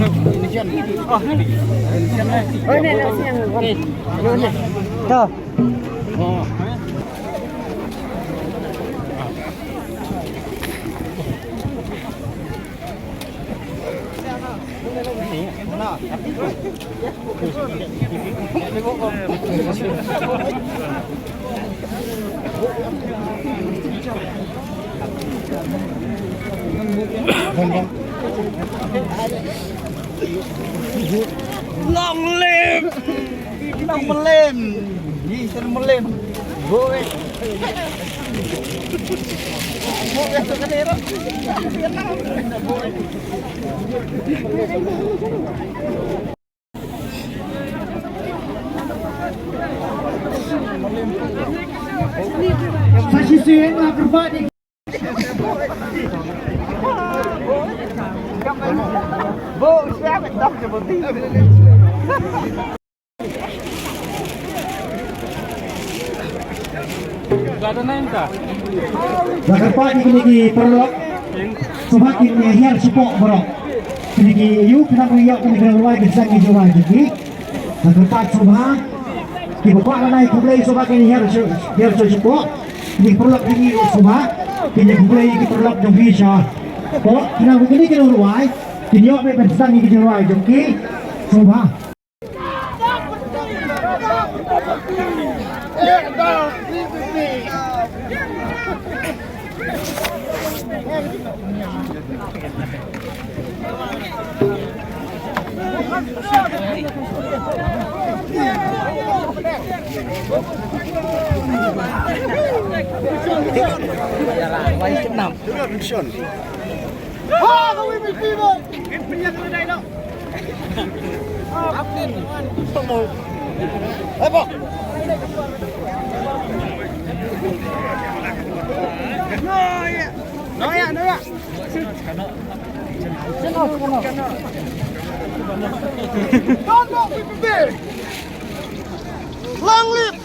Oh, ini nasi yang tuh. Oh. Long live! Long melem! Ni sen melem. Boe. Boe tu kadero. Saksikan akrobatik. Bo, siapa tak seperti Akrobatik ini perlu semakin hiar sipok borok. Ini yuk kita melihat ini keluar bisa dijual jadi. Akrobatik semua dibuka naik kulai semakin hiar sipok. Ini perlu ini semua. Ini kulai ini perlu yang bisa. Oh, kita begini keluar. Ini yuk bisa dijual jadi semua. Long live!